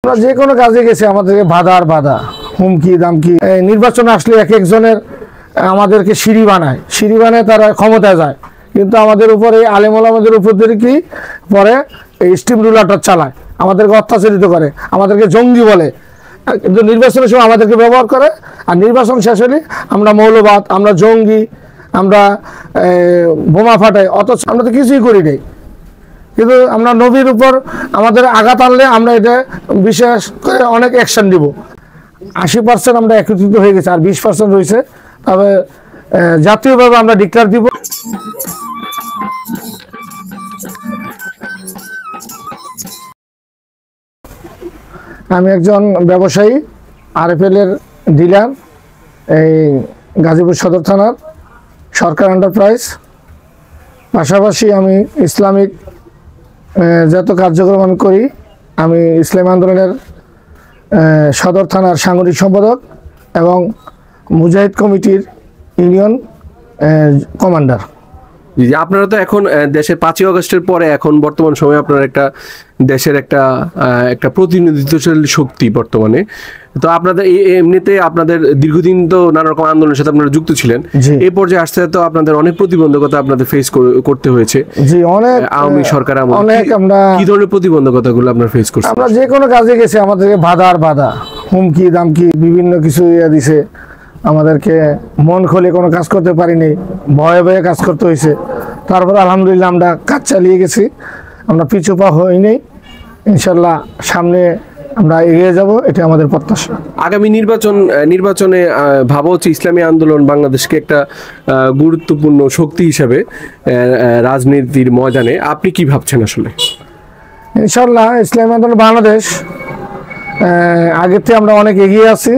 আমরা যে কোনো কাজে গেছি আমাদেরকে বাধা আর বাধা, হুমকি দামকি। নির্বাচন আসলে এক একজনের আমাদেরকে সিঁড়ি বানায় তারা ক্ষমতায় যায়, কিন্তু আমাদের উপরে আলেম ওলামাদের উপর দিয়ে কি পরে এই স্টিম রুলারটা চালায়, আমাদেরকে অত্যাচারিত করে, আমাদেরকে জঙ্গি বলে। কিন্তু নির্বাচনের সময় আমাদেরকে ব্যবহার করে, আর নির্বাচন শেষ হলে আমরা মৌলবাদ, আমরা জঙ্গি, আমরা বোমা ফাটাই, অথচ আমরা তো কিছুই করি নাই। কিন্তু আমরা নবীর উপর আমাদের আঘাত আনলে আমরা এটা বিশেষ করে অনেক অ্যাকশন দিব। 80% আমরা একত্রিত হয়ে গেছে, আর 20% রয়েছে। তবে জাতীয়ভাবে আমরা ডিক্লেয়ার দিব। আমি একজন ব্যবসায়ী, আরএফএল এর ডিলার, এই গাজীপুর সদর থানার সরকার এন্টারপ্রাইজ। পাশাপাশি আমি ইসলামিক যত কার্যক্রম আমি করি, আমি ইসলামী আন্দোলনের সদর থানার সাংগঠনিক সম্পাদক এবং মুজাহিদ কমিটির ইউনিয়ন কমান্ডার। জি, আপনারা তো এখন দেশের 5ই আগস্টের পরে এখন বর্তমান সময়ে আপনারা একটা দেশের একটা প্রতিনিধিত্বশীল শক্তি বর্তমানে। তো আপনাদের এমনিতে আপনাদের দীর্ঘদিন তো নানা রকম আন্দোলনের সাথে আপনারা যুক্ত ছিলেন, এই পর্যায়ে আসতে তো আপনাদের অনেক প্রতিবন্ধকতা আপনাদের ফেস করতে হয়েছে। জি, অনেক আওয়ামী সরকার অনেক। আমরা কি ধরনের প্রতিবন্ধকতাগুলো আপনারা ফেস করছেন? আমরা যে কোনো কাজে গেছি আমাদেরকে বাধা আর বাধা, হুমকি দামকি, বিভিন্ন কিছু দিছে। আমাদেরকে মন খুলে কোনো কাজ করতে পারিনি, ভয়ে ভয়ে কাজ করতে হয়েছে। তারপর আলহামদুলিল্লাহ আমরা কাজ চালিয়ে গেছি, আমরা পিছু পা হইনি। ইনশাল্লাহ সামনে আমরা এগিয়ে যাব, এটা আমাদের প্রত্যাশা। আগামী নির্বাচনে ভাবা হচ্ছে ইসলামী আন্দোলন বাংলাদেশকে একটা গুরুত্বপূর্ণ শক্তি হিসাবে রাজনীতির ময়দানে। আপনি কি ভাবছেন আসলে? ইনশাল্লাহ ইসলামী আন্দোলন বাংলাদেশ আগের থেকে আমরা অনেক এগিয়ে আছি,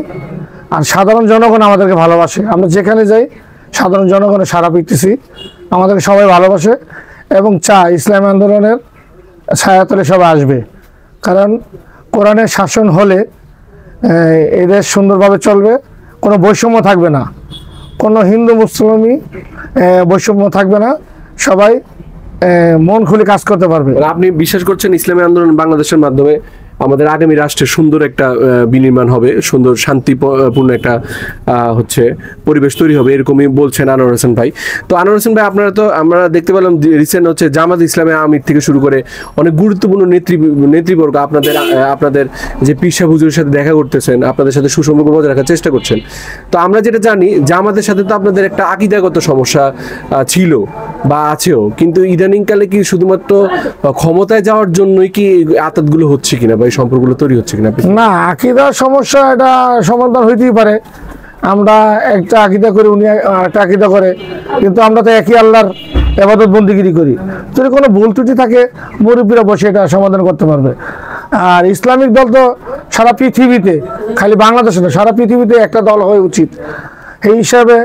আর সাধারণ জনগণ আমাদেরকে ভালোবাসে। আমরা যেখানে যাই সাধারণ জনগণের সাড়া পেতেছি, আমাদেরকে সবাই ভালোবাসে এবং চায় ইসলামী আন্দোলনের ছায়াতলে সবাই আসবে। কারণ কোরআনের শাসন হলে এই দেশ সুন্দরভাবে চলবে, কোনো বৈষম্য থাকবে না, কোনো হিন্দু মুসলিমই বৈষম্য থাকবে না, সবাই মন খুলে কাজ করতে পারবে। আপনি বিশ্বাস করছেন ইসলামী আন্দোলন বাংলাদেশের মাধ্যমে আমাদের আগামী রাষ্ট্রের সুন্দর একটা বিনির্মাণ হবে, সুন্দর শান্তিপূর্ণ একটা পরিবেশ তৈরি হবে, এরকমই বলছেন আনোয়ার হোসেন ভাই। তো আনোয়ার হোসেন ভাই, আমরা দেখতে পেলাম রিসেন্ট জামাত ইসলামী আমির থেকে শুরু করে অনেক গুরুত্বপূর্ণ নেতৃবর্গ আপনাদের যে পীর সাহেব হুজুরের সাথে দেখা করতেছেন, আপনাদের সাথে সুসম্পর্ক বজায় রাখার চেষ্টা করছেন। তো আমরা যেটা জানি জামাতের সাথে তো আপনাদের একটা আকীদাগত সমস্যা ছিল বা আছেও, কিন্তু ইদানিংকালে কি শুধুমাত্র ক্ষমতায় যাওয়ার জন্যই কি আতাতগুলো হচ্ছে কিনা বা সম্পর্কগুলো তৈরি হচ্ছে কিনা? না, আকীদার সমস্যা এটা সমাধান হইতেই পারে। আমরা একটা আকীদা করি, উনি একটা আকীদা করে, কিন্তু আমরা তো একই আল্লাহর ইবাদত বন্দিগিরি করি। যদি কোনো ভুল ত্রুটি থাকে মুরব্বীরা বসে এটা সমাধান করতে পারবে। আর ইসলামিক দল তো সারা পৃথিবীতে, খালি বাংলাদেশে না, সারা পৃথিবীতে একটা দল হওয়া উচিত। এই হিসাবে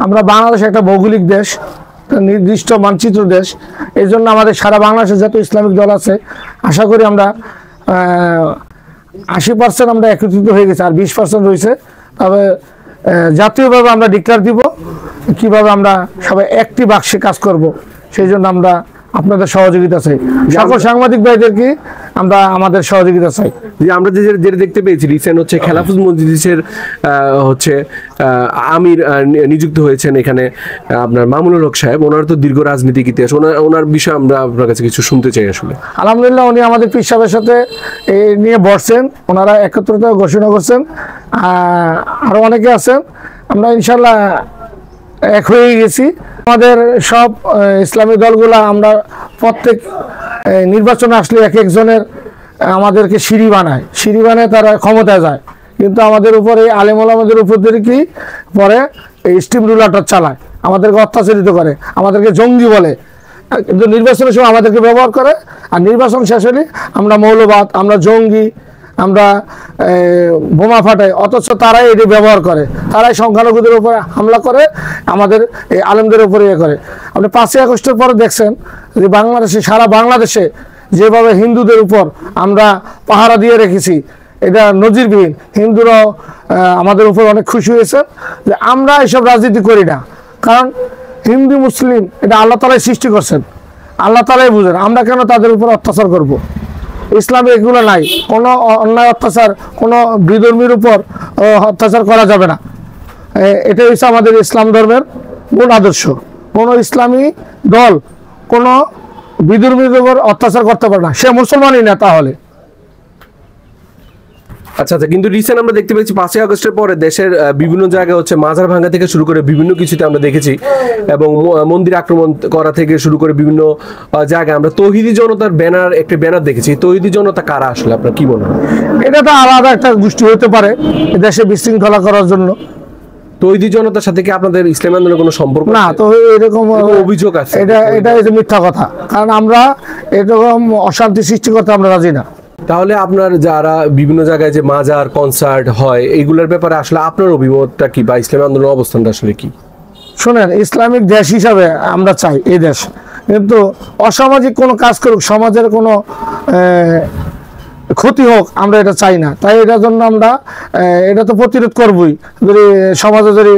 আমরা বাংলাদেশ একটা ভৌগোলিক দেশ, নির্দিষ্ট মানচিত্র দেশ, এই জন্য আমাদের সারা বাংলাদেশে যত ইসলামিক দল আছে আশা করি আমরা 80% আমরা একত্রিত হয়ে গেছে, আর 20% রয়েছে। তবে জাতীয়ভাবে আমরা ডিক্লেয়ার দিব কিভাবে আমরা সবাই একটি বাক্সে কাজ করব, সেই জন্য আমরা আপনাদের সহযোগিতা চাই। সকল সাংবাদিক ভাইদেরকে আমরা আমাদের সহযোগিতা চাই। যে আমরা যেটা দেখতে পেয়েছি রিসেন্ট খেলাফত মজলিসের আমির নিযুক্ত হয়েছেন এখানে আপনার মামুনুল হক সাহেব। ওনার তো দীর্ঘ রাজনীতিক ইতিহাস, ওনার বিষয়ে আমরা আপনার কাছে কিছু শুনতে চাই আসলে। আলহামদুলিল্লাহ, উনি আমাদের পীর সাহেবের সাথে নিয়ে বসছেন, ওনারা একত্রতা ঘোষণা করছেন, আরও অনেকে আছেন। আমরা ইনশাল্লাহ এক হয়ে গেছি। আমাদের সব ইসলামী দলগুলা আমরা প্রত্যেক নির্বাচনে আসলে এক একজনের আমাদেরকে সিঁড়ি বানায় তারা ক্ষমতায় যায়, কিন্তু আমাদের উপরে আলেম ওলামাদের উপর দিয়ে কি পরে এই স্টিম রুলারটা চালায়, আমাদেরকে অত্যাচারিত করে, আমাদেরকে জঙ্গি বলে। কিন্তু নির্বাচনের সময় আমাদেরকে ব্যবহার করে, আর নির্বাচন শেষ হলে আমরা মৌলবাদ, আমরা জঙ্গি, আমরা বোমা ফাটাই, অথচ তারাই এটি ব্যবহার করে, তারাই সংখ্যালঘুদের উপরে হামলা করে, আমাদের এই আলেমদের উপরে করে। আপনি 5ই আগস্টের পরে দেখছেন যে সারা বাংলাদেশে যেভাবে হিন্দুদের উপর আমরা পাহারা দিয়ে রেখেছি, এটা নজিরবিহীন। হিন্দুরাও আমাদের উপর অনেক খুশি হয়েছে যে আমরা এসব রাজনীতি করি না, কারণ হিন্দু মুসলিম এটা আল্লাহ তাআলাই সৃষ্টি করছেন, আল্লাহ তাআলাই বুঝেন, আমরা কেন তাদের উপর অত্যাচার করব। ইসলামে এগুলো নাই। কোনো অন্যায় অত্যাচার, কোনো বিধর্মীর উপর অত্যাচার করা যাবে না। এটা হচ্ছে আমাদের ইসলাম ধর্মের মূল আদর্শ। কোনো ইসলামী দল কোনো বিধর্মীর উপর অত্যাচার করতে পারে না, সে মুসলমানই না তাহলে। আচ্ছা আচ্ছা, কিন্তু রিসেন্ট আমরা দেখতে পেয়েছি 5ই আগস্টের পরে দেশের বিভিন্ন জায়গায় হচ্ছে মাজার ভাঙা থেকে শুরু করে বিভিন্ন কিছুতে আমরা দেখেছি, এবং মন্দির আক্রমণ করা থেকে শুরু করে বিভিন্ন জায়গায় আমরা তৌহিদি জনতার একটা ব্যানার দেখেছি। তৌহিদি জনতা কারা আসলে, আপনার কি মনে হয়? এটা তো আলাদা একটা গোষ্ঠী হতে পারে দেশে বিশৃঙ্খলা করার জন্য। তৌহিদি জনতার সাথে কি আপনাদের ইসলামী আন্দোলনের কোনো সম্পর্ক না, তো এরকম অভিযোগ আছে? এটা হচ্ছে মিথ্যা কথা, কারণ আমরা এরকম অশান্তি সৃষ্টি করতে আমরা রাজি না। তাহলে আপনার যারা বিভিন্ন জায়গায় যে মাজার কনসার্ট হয় এইগুলোর ব্যাপারে আসলে আপনার অভিমতটা কি, বা ইসলামী আন্দোলনের অবস্থানটা আসলে কি? শোনেন, ইসলামিক দেশ হিসাবে আমরা চাই এই দেশ, কিন্তু অসামাজিক কোনো কাজ করুক, সমাজের কোনো ক্ষতি হোক, আমরা এটা চাই না। তাই এটার জন্য আমরা এটা তো প্রতিরোধ করবই। যদি সমাজে যদি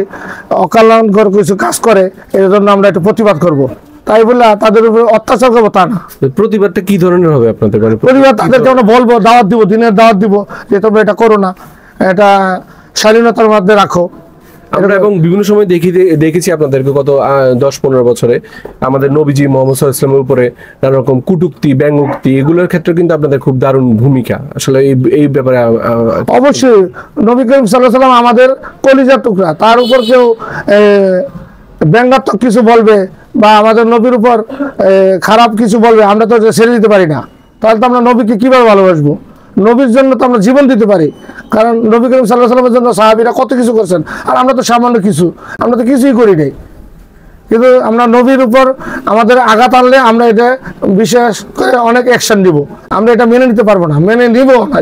অকল্যাণকর কিছু কাজ করে, এর জন্য আমরা একটু প্রতিবাদ করব। তাই বলে তাদের উপর অত্যাচার করবো তা না। প্রতিবাদটা কি ধরনের হবে আপনাদের? প্রতিবাদ তাদেরকে আমরা বলবো, দাওয়াত দিব, দিনের দাওয়াত দিব যে তোমরা এটা করো না, এটা স্বাধীনতার মধ্যে রাখো। আমরা এবং বিভিন্ন সময় দেখেছি আপনাদেরকে গত 10-15 বছরে আমাদের নবীজি মোহাম্মদ সাল্লাল্লাহু আলাইহি ওয়াসাল্লামের উপরে নানা রকম কটূক্তি, ব্যঙ্গোক্তি, এগুলোর ক্ষেত্রে কিন্তু আপনাদের খুব দারুণ ভূমিকা আসলে এই ব্যাপারে। অবশ্যই নবী করিম সাল্লাল্লাহু আলাইহি ওয়াসাল্লাম আমাদের কলিজার টুকরা, তার উপর কেউ ব্যঙ্গাত্মক কিছু বলবে বা আমাদের নবীর উপর খারাপ কিছু বলবে, আমরা তো ছেড়ে দিতে পারি না। তাহলে তো আমরা নবীকে কিভাবে ভালোবাসবো? নবীর জন্য তো আমরা জীবন দিতে পারি, কারণ নবী করিম সাল্লাল্লাহু আলাইহি ওয়াসাল্লামের জন্য সাহাবীরা কত কিছু করছেন, আর আমরা তো সামান্য কিছু, আমরা তো কিছুই করি নাই। কিন্তু আমরা নবীর উপর আমাদের আঘাত আনলে আমরা এটা বিশেষ করে অনেক অ্যাকশন দিব, আমরা এটা মেনে নিতে পারবো না, মেনে নিব না।